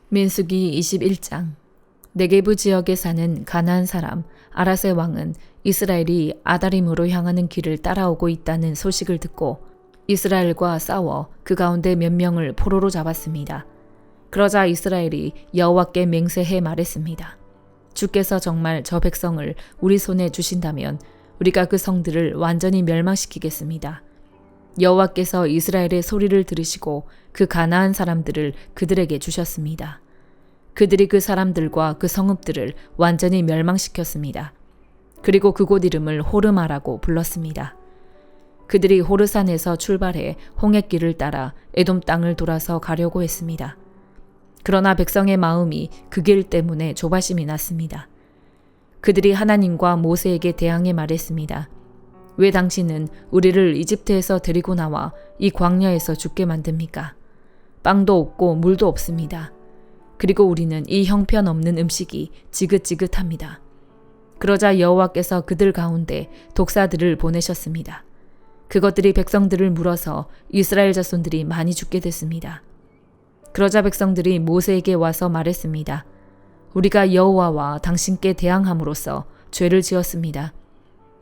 민수기 21장. 네게부 지역에 사는 가나안 사람 아라세 왕은 이스라엘이 아다림으로 향하는 길을 따라오고 있다는 소식을 듣고 이스라엘과 싸워 그 가운데 몇 명을 포로로 잡았습니다. 그러자 이스라엘이 여호와께 맹세해 말했습니다. 주께서 정말 저 백성을 우리 손에 주신다면 우리가 그 성들을 완전히 멸망시키겠습니다. 여호와께서 이스라엘의 소리를 들으시고 그 가나안 사람들을 그들에게 주셨습니다. 그들이 그 사람들과 그 성읍들을 완전히 멸망시켰습니다. 그리고 그곳 이름을 호르마라고 불렀습니다. 그들이 호르산에서 출발해 홍해길을 따라 에돔 땅을 돌아서 가려고 했습니다. 그러나 백성의 마음이 그 길 때문에 조바심이 났습니다. 그들이 하나님과 모세에게 대항해 말했습니다. 왜 당신은 우리를 이집트에서 데리고 나와 이 광야에서 죽게 만듭니까? 빵도 없고 물도 없습니다. 그리고 우리는 이 형편없는 음식이 지긋지긋합니다. 그러자 여호와께서 그들 가운데 독사들을 보내셨습니다. 그것들이 백성들을 물어서 이스라엘 자손들이 많이 죽게 됐습니다. 그러자 백성들이 모세에게 와서 말했습니다. 우리가 여호와와 당신께 대항함으로써 죄를 지었습니다.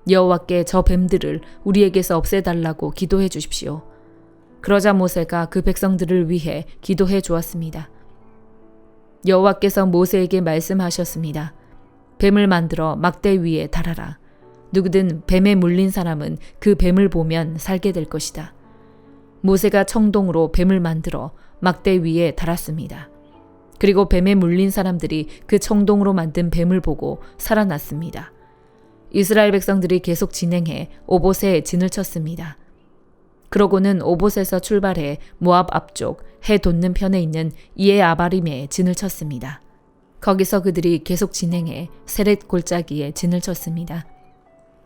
여호와께 저 뱀들을 우리에게서 없애달라고 기도해 주십시오. 그러자 모세가 그 백성들을 위해 기도해 주었습니다. 여호와께서 모세에게 말씀하셨습니다. 뱀을 만들어 막대 위에 달아라. 누구든 뱀에 물린 사람은 그 뱀을 보면 살게 될 것이다. 모세가 청동으로 뱀을 만들어 막대 위에 달았습니다. 그리고 뱀에 물린 사람들이 그 청동으로 만든 뱀을 보고 살아났습니다. 이스라엘 백성들이 계속 진행해 오봇에 진을 쳤습니다. 그러고는 오봇에서 출발해 모압 앞쪽 해 돋는 편에 있는 이에 아바림에 진을 쳤습니다. 거기서 그들이 계속 진행해 세렛 골짜기에 진을 쳤습니다.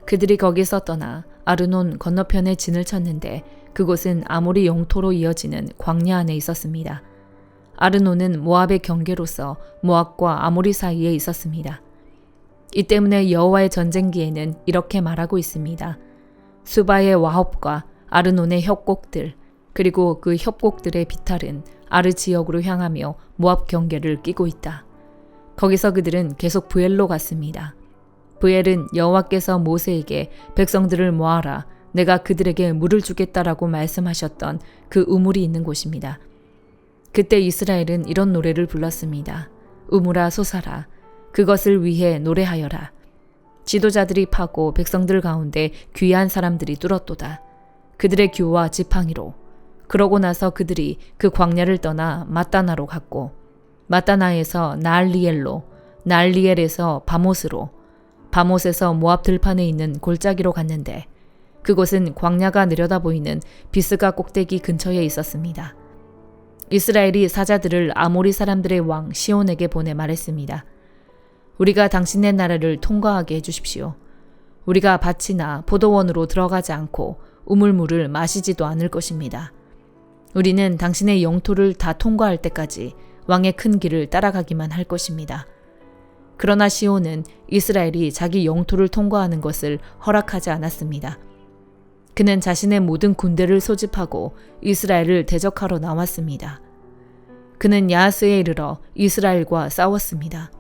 그들이 거기서 떠나 아르논 건너편에 진을 쳤는데 그곳은 아모리 영토로 이어지는 광야 안에 있었습니다. 아르논은 모압의 경계로서 모압과 아모리 사이에 있었습니다. 이 때문에 여호와의 전쟁기에는 이렇게 말하고 있습니다. 수바의 와홉과 아르논의 협곡들 그리고 그 협곡들의 비탈은 아르 지역으로 향하며 모압 경계를 끼고 있다. 거기서 그들은 계속 브엘로 갔습니다. 브엘은 여호와께서 모세에게 백성들을 모아라 내가 그들에게 물을 주겠다라고 말씀하셨던 그 우물이 있는 곳입니다. 그때 이스라엘은 이런 노래를 불렀습니다. 우물아 솟아라 그것을 위해 노래하여라. 지도자들이 파고 백성들 가운데 귀한 사람들이 뚫었도다. 그들의 규와 지팡이로. 그러고 나서 그들이 그 광야를 떠나 마따나로 갔고 마따나에서 나알리엘로 나알리엘에서 바못으로 바못에서 모압 들판에 있는 골짜기로 갔는데 그곳은 광야가 내려다 보이는 비스가 꼭대기 근처에 있었습니다. 이스라엘이 사자들을 아모리 사람들의 왕 시온에게 보내 말했습니다. 우리가 당신의 나라를 통과하게 해주십시오. 우리가 밭이나 포도원으로 들어가지 않고 우물물을 마시지도 않을 것입니다. 우리는 당신의 영토를 다 통과할 때까지 왕의 큰 길을 따라가기만 할 것입니다. 그러나 시온은 이스라엘이 자기 영토를 통과하는 것을 허락하지 않았습니다. 그는 자신의 모든 군대를 소집하고 이스라엘을 대적하러 나왔습니다. 그는 야하스에 이르러 이스라엘과 싸웠습니다.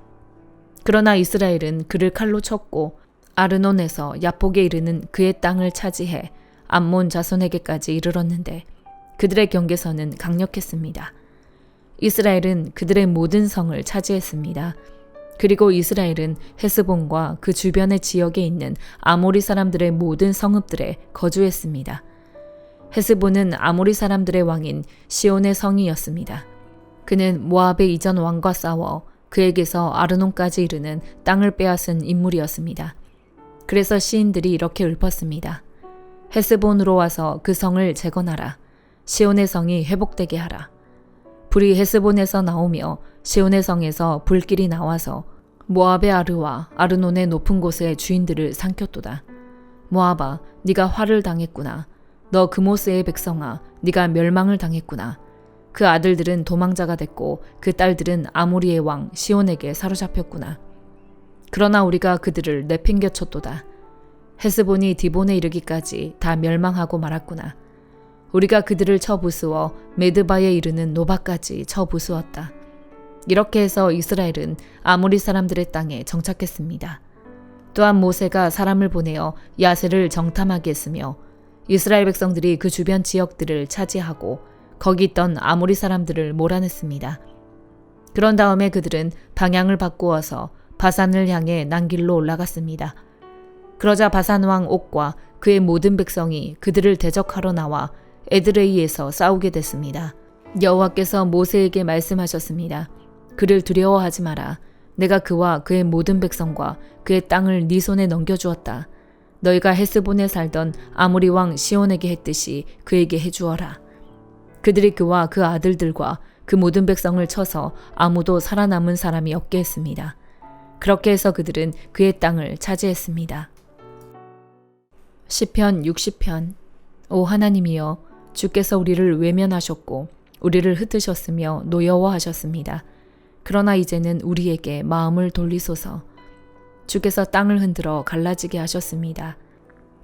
그러나 이스라엘은 그를 칼로 쳤고 아르논에서 야복에 이르는 그의 땅을 차지해 암몬 자손에게까지 이르렀는데 그들의 경계선은 강력했습니다. 이스라엘은 그들의 모든 성을 차지했습니다. 그리고 이스라엘은 헤스본과 그 주변의 지역에 있는 아모리 사람들의 모든 성읍들에 거주했습니다. 헤스본은 아모리 사람들의 왕인 시온의 성이었습니다. 그는 모압의 이전 왕과 싸워 그에게서 아르논까지 이르는 땅을 빼앗은 인물이었습니다. 그래서 시인들이 이렇게 읊었습니다. 헤스본으로 와서 그 성을 재건하라. 시온의 성이 회복되게 하라. 불이 헤스본에서 나오며 시온의 성에서 불길이 나와서 모압의 아르와 아르논의 높은 곳의 주인들을 삼켰도다. 모압아, 네가 화를 당했구나. 너 그모스의 백성아, 네가 멸망을 당했구나. 그 아들들은 도망자가 됐고 그 딸들은 아모리의 왕 시온에게 사로잡혔구나. 그러나 우리가 그들을 내팽개쳤도다. 헤스본이 디본에 이르기까지 다 멸망하고 말았구나. 우리가 그들을 쳐 부수어 메드바에 이르는 노바까지 쳐 부수었다. 이렇게 해서 이스라엘은 아모리 사람들의 땅에 정착했습니다. 또한 모세가 사람을 보내어 야세를 정탐하게 했으며 이스라엘 백성들이 그 주변 지역들을 차지하고 거기 있던 아모리 사람들을 몰아냈습니다. 그런 다음에 그들은 방향을 바꾸어서 바산을 향해 난길로 올라갔습니다. 그러자 바산 왕 옥과 그의 모든 백성이 그들을 대적하러 나와 에드레이에서 싸우게 됐습니다. 여호와께서 모세에게 말씀하셨습니다. 그를 두려워하지 마라. 내가 그와 그의 모든 백성과 그의 땅을 네 손에 넘겨주었다. 너희가 헤스본에 살던 아모리 왕 시온에게 했듯이 그에게 해주어라. 그들이 그와 그 아들들과 그 모든 백성을 쳐서 아무도 살아남은 사람이 없게 했습니다. 그렇게 해서 그들은 그의 땅을 차지했습니다. 시편 60편. 오 하나님이여, 주께서 우리를 외면하셨고 우리를 흩으셨으며 노여워하셨습니다. 그러나 이제는 우리에게 마음을 돌리소서. 주께서 땅을 흔들어 갈라지게 하셨습니다.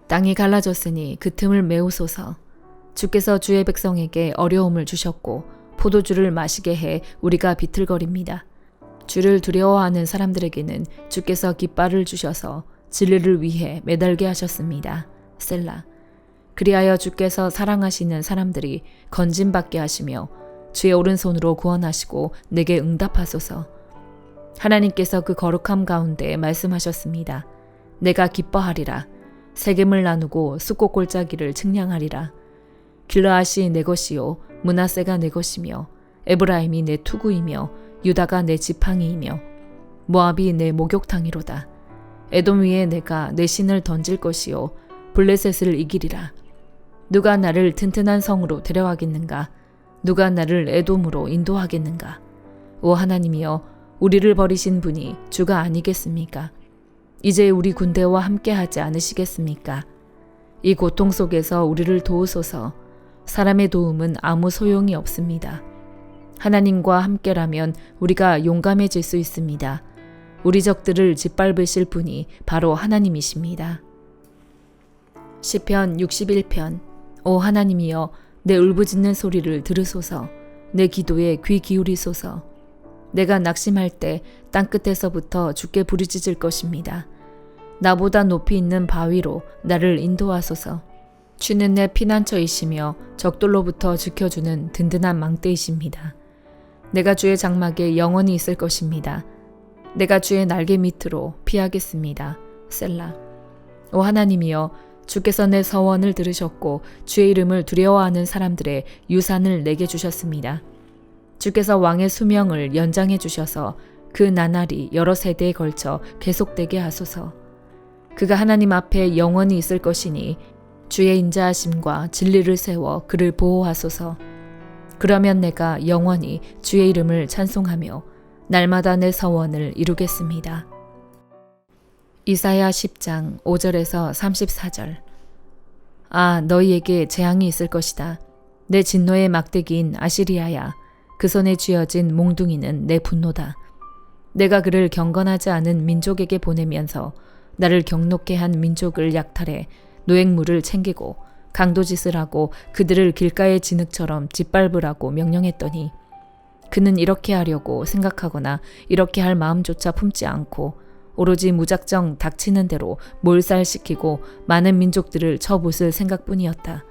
땅이 갈라졌으니 그 틈을 메우소서. 주께서 주의 백성에게 어려움을 주셨고 포도주를 마시게 해 우리가 비틀거립니다. 주를 두려워하는 사람들에게는 주께서 깃발을 주셔서 진리를 위해 매달게 하셨습니다. 셀라. 그리하여 주께서 사랑하시는 사람들이 건짐받게 하시며 주의 오른손으로 구원하시고 내게 응답하소서. 하나님께서 그 거룩함 가운데 말씀하셨습니다. 내가 기뻐하리라. 세겜을 나누고 숫꽃 골짜기를 측량하리라. 길르앗이 내 것이요 므낫세가 내 것이며 에브라임이 내 투구이며 유다가 내 지팡이이며 모압이 내 목욕탕이로다. 에돔 위에 내가 내 신을 던질 것이요 블레셋을 이기리라. 누가 나를 튼튼한 성으로 데려가겠는가? 누가 나를 에돔으로 인도하겠는가? 오 하나님이여, 우리를 버리신 분이 주가 아니겠습니까? 이제 우리 군대와 함께하지 않으시겠습니까? 이 고통 속에서 우리를 도우소서. 사람의 도움은 아무 소용이 없습니다. 하나님과 함께라면 우리가 용감해질 수 있습니다. 우리 적들을 짓밟으실 분이 바로 하나님이십니다. 시편 61편. 오 하나님이여, 내 울부짖는 소리를 들으소서. 내 기도에 귀 기울이소서. 내가 낙심할 때 땅끝에서부터 주께 부르짖을 것입니다. 나보다 높이 있는 바위로 나를 인도하소서. 주는 내 피난처이시며 적들로부터 지켜주는 든든한 망대이십니다. 내가 주의 장막에 영원히 있을 것입니다. 내가 주의 날개 밑으로 피하겠습니다. 셀라. 오 하나님이여, 주께서 내 서원을 들으셨고 주의 이름을 두려워하는 사람들의 유산을 내게 주셨습니다. 주께서 왕의 수명을 연장해 주셔서 그 나날이 여러 세대에 걸쳐 계속되게 하소서. 그가 하나님 앞에 영원히 있을 것이니 주의 인자하심과 진리를 세워 그를 보호하소서. 그러면 내가 영원히 주의 이름을 찬송하며 날마다 내 서원을 이루겠습니다. 이사야 10장 5절에서 34절. 아, 너희에게 재앙이 있을 것이다. 내 진노의 막대기인 아시리아야, 그 손에 쥐어진 몽둥이는 내 분노다. 내가 그를 경건하지 않은 민족에게 보내면서 나를 경록케 한 민족을 약탈해 노획물을 챙기고 강도짓을 하고 그들을 길가의 진흙처럼 짓밟으라고 명령했더니 그는 이렇게 하려고 생각하거나 이렇게 할 마음조차 품지 않고 오로지 무작정 닥치는 대로 몰살시키고 많은 민족들을 쳐부술 생각뿐이었다.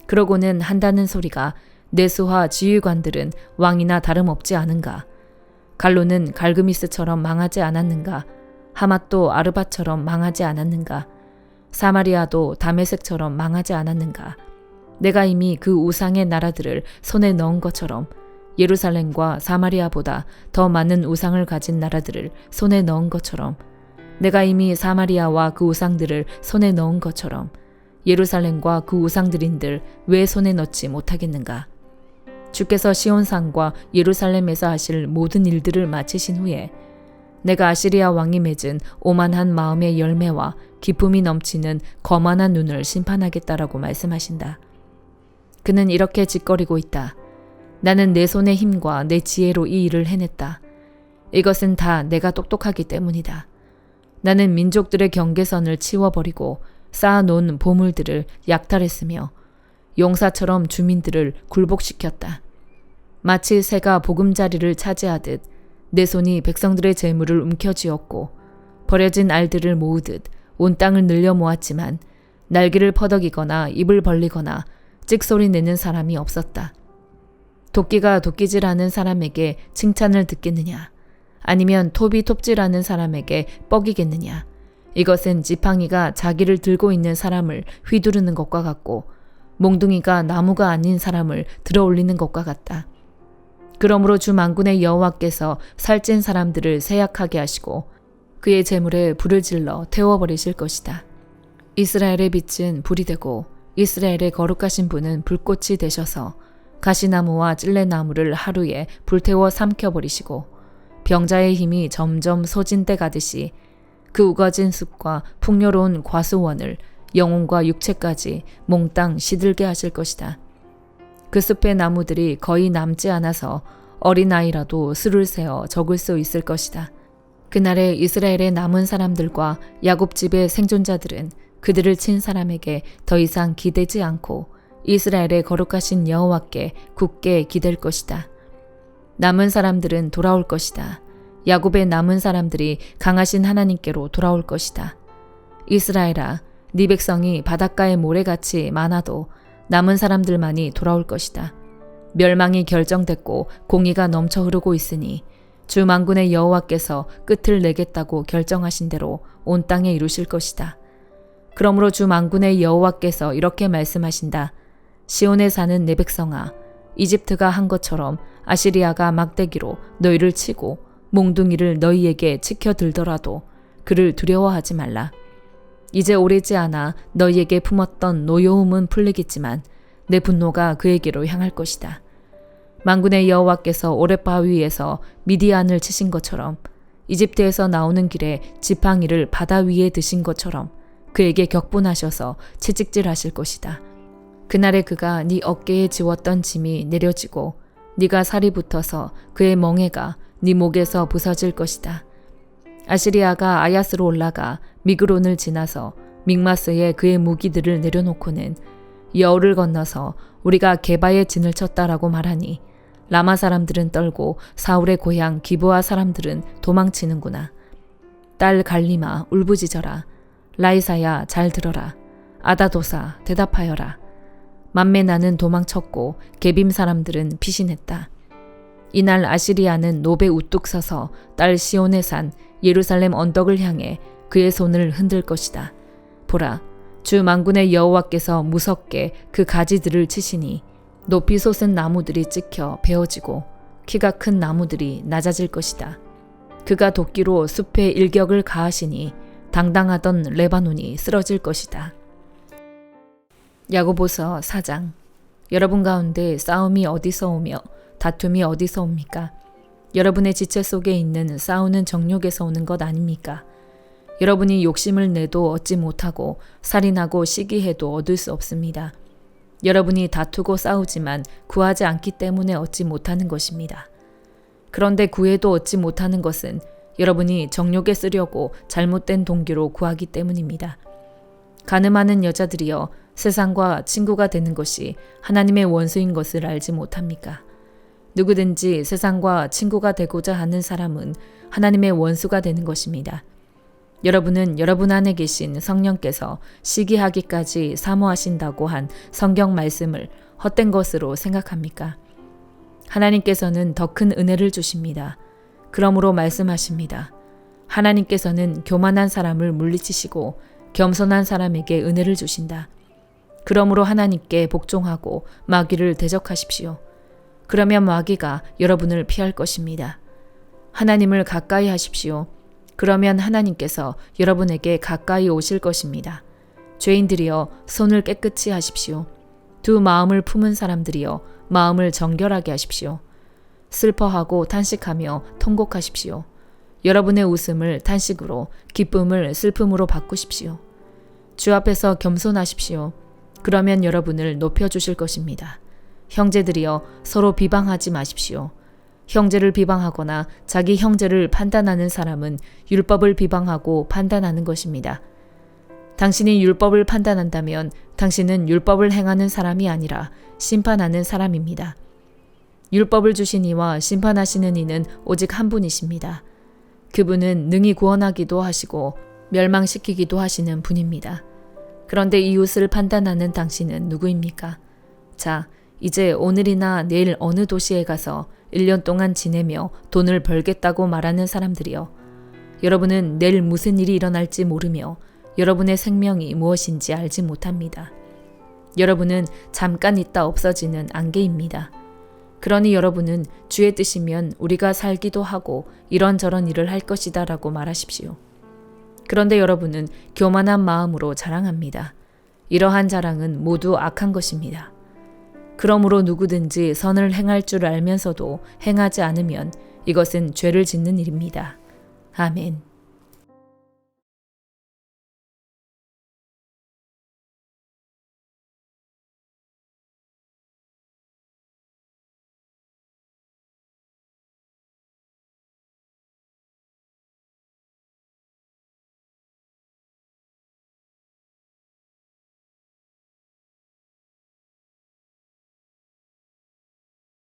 그러고는 한다는 소리가 내수와 지휘관들은 왕이나 다름없지 않은가? 갈로는 갈그미스처럼 망하지 않았는가? 하맛도 아르바처럼 망하지 않았는가? 사마리아도 다메섹처럼 망하지 않았는가? 내가 이미 그 우상의 나라들을 손에 넣은 것처럼 예루살렘과 사마리아보다 더 많은 우상을 가진 나라들을 손에 넣은 것처럼 내가 이미 사마리아와 그 우상들을 손에 넣은 것처럼 예루살렘과 그 우상들인들 왜 손에 넣지 못하겠는가? 주께서 시온산과 예루살렘에서 하실 모든 일들을 마치신 후에 내가 아시리아 왕이 맺은 오만한 마음의 열매와 기품이 넘치는 거만한 눈을 심판하겠다라고 말씀하신다. 그는 이렇게 짓거리고 있다. 나는 내 손의 힘과 내 지혜로 이 일을 해냈다. 이것은 다 내가 똑똑하기 때문이다. 나는 민족들의 경계선을 치워버리고 쌓아놓은 보물들을 약탈했으며 용사처럼 주민들을 굴복시켰다. 마치 새가 보금자리를 차지하듯 내 손이 백성들의 재물을 움켜쥐었고 버려진 알들을 모으듯 온 땅을 늘려 모았지만 날개를 퍼덕이거나 입을 벌리거나 찍소리 내는 사람이 없었다. 도끼가 도끼질하는 사람에게 칭찬을 듣겠느냐? 아니면 톱이 톱질하는 사람에게 뻑이겠느냐? 이것은 지팡이가 자기를 들고 있는 사람을 휘두르는 것과 같고 몽둥이가 나무가 아닌 사람을 들어 올리는 것과 같다. 그러므로 주 만군의 여호와께서 살찐 사람들을 세약하게 하시고 그의 재물에 불을 질러 태워버리실 것이다. 이스라엘의 빛은 불이 되고 이스라엘의 거룩하신 분은 불꽃이 되셔서 가시나무와 찔레나무를 하루에 불태워 삼켜버리시고 병자의 힘이 점점 소진돼 가듯이 그 우거진 숲과 풍요로운 과수원을 영혼과 육체까지 몽땅 시들게 하실 것이다. 그 숲의 나무들이 거의 남지 않아서 어린아이라도 술을 세어 적을 수 있을 것이다. 그날에 이스라엘의 남은 사람들과 야곱 집의 생존자들은 그들을 친 사람에게 더 이상 기대지 않고 이스라엘의 거룩하신 여호와께 굳게 기댈 것이다. 남은 사람들은 돌아올 것이다. 야곱의 남은 사람들이 강하신 하나님께로 돌아올 것이다. 이스라엘아, 네 백성이 바닷가의 모래같이 많아도 남은 사람들만이 돌아올 것이다. 멸망이 결정됐고 공의가 넘쳐 흐르고 있으니 주 만군의 여호와께서 끝을 내겠다고 결정하신 대로 온 땅에 이루실 것이다. 그러므로 주 만군의 여호와께서 이렇게 말씀하신다. 시온에 사는 내 백성아, 이집트가 한 것처럼 아시리아가 막대기로 너희를 치고 몽둥이를 너희에게 치켜들더라도 그를 두려워하지 말라. 이제 오래지 않아 너희에게 품었던 노여움은 풀리겠지만 내 분노가 그에게로 향할 것이다. 만군의 여호와께서 오랫바위에서 미디안을 치신 것처럼 이집트에서 나오는 길에 지팡이를 바다 위에 드신 것처럼 그에게 격분하셔서 채찍질하실 것이다. 그날에 그가 네 어깨에 지웠던 짐이 내려지고 네가 살이 붙어서 그의 멍에가 네 목에서 부서질 것이다. 아시리아가 아야스로 올라가 미그론을 지나서 믹마스에 그의 무기들을 내려놓고는 여울을 건너서 우리가 게바의 진을 쳤다라고 말하니 라마 사람들은 떨고 사울의 고향 기브아 사람들은 도망치는구나. 딸 갈리마 울부짖어라. 라이사야 잘 들어라. 아다도사 대답하여라. 만메나는 도망쳤고 게빔 사람들은 피신했다. 이날 아시리아는 노베 우뚝 서서 딸 시온의 산 예루살렘 언덕을 향해 그의 손을 흔들 것이다. 보라, 주 만군의 여호와께서 무섭게 그 가지들을 치시니 높이 솟은 나무들이 찍혀 베어지고 키가 큰 나무들이 낮아질 것이다. 그가 도끼로 숲에 일격을 가하시니 당당하던 레바논이 쓰러질 것이다. 야고보서 4장. 여러분 가운데 싸움이 어디서 오며 다툼이 어디서 옵니까? 여러분의 지체 속에 있는 싸우는 정욕에서 오는 것 아닙니까? 여러분이 욕심을 내도 얻지 못하고 살인하고 시기해도 얻을 수 없습니다. 여러분이 다투고 싸우지만 구하지 않기 때문에 얻지 못하는 것입니다. 그런데 구해도 얻지 못하는 것은 여러분이 정욕에 쓰려고 잘못된 동기로 구하기 때문입니다. 가늠하는 여자들이여, 세상과 친구가 되는 것이 하나님의 원수인 것을 알지 못합니까? 누구든지 세상과 친구가 되고자 하는 사람은 하나님의 원수가 되는 것입니다. 여러분은 여러분 안에 계신 성령께서 시기하기까지 사모하신다고 한 성경 말씀을 헛된 것으로 생각합니까? 하나님께서는 더 큰 은혜를 주십니다. 그러므로 말씀하십니다. 하나님께서는 교만한 사람을 물리치시고 겸손한 사람에게 은혜를 주신다. 그러므로 하나님께 복종하고 마귀를 대적하십시오. 그러면 마귀가 여러분을 피할 것입니다. 하나님을 가까이 하십시오. 그러면 하나님께서 여러분에게 가까이 오실 것입니다. 죄인들이여, 손을 깨끗이 하십시오. 두 마음을 품은 사람들이여, 마음을 정결하게 하십시오. 슬퍼하고 탄식하며 통곡하십시오. 여러분의 웃음을 탄식으로, 기쁨을 슬픔으로 바꾸십시오. 주 앞에서 겸손하십시오. 그러면 여러분을 높여주실 것입니다. 형제들이여, 서로 비방하지 마십시오. 형제를 비방하거나 자기 형제를 판단하는 사람은 율법을 비방하고 판단하는 것입니다. 당신이 율법을 판단한다면 당신은 율법을 행하는 사람이 아니라 심판하는 사람입니다. 율법을 주신 이와 심판하시는 이는 오직 한 분이십니다. 그분은 능히 구원하기도 하시고 멸망시키기도 하시는 분입니다. 그런데 이웃을 판단하는 당신은 누구입니까? 자, 이제 오늘이나 내일 어느 도시에 가서 1년 동안 지내며 돈을 벌겠다고 말하는 사람들이요. 여러분은 내일 무슨 일이 일어날지 모르며 여러분의 생명이 무엇인지 알지 못합니다. 여러분은 잠깐 있다 없어지는 안개입니다. 그러니 여러분은 주의 뜻이면 우리가 살기도 하고 이런저런 일을 할 것이다 라고 말하십시오. 그런데 여러분은 교만한 마음으로 자랑합니다. 이러한 자랑은 모두 악한 것입니다. 그러므로 누구든지 선을 행할 줄 알면서도 행하지 않으면 이것은 죄를 짓는 일입니다. 아멘.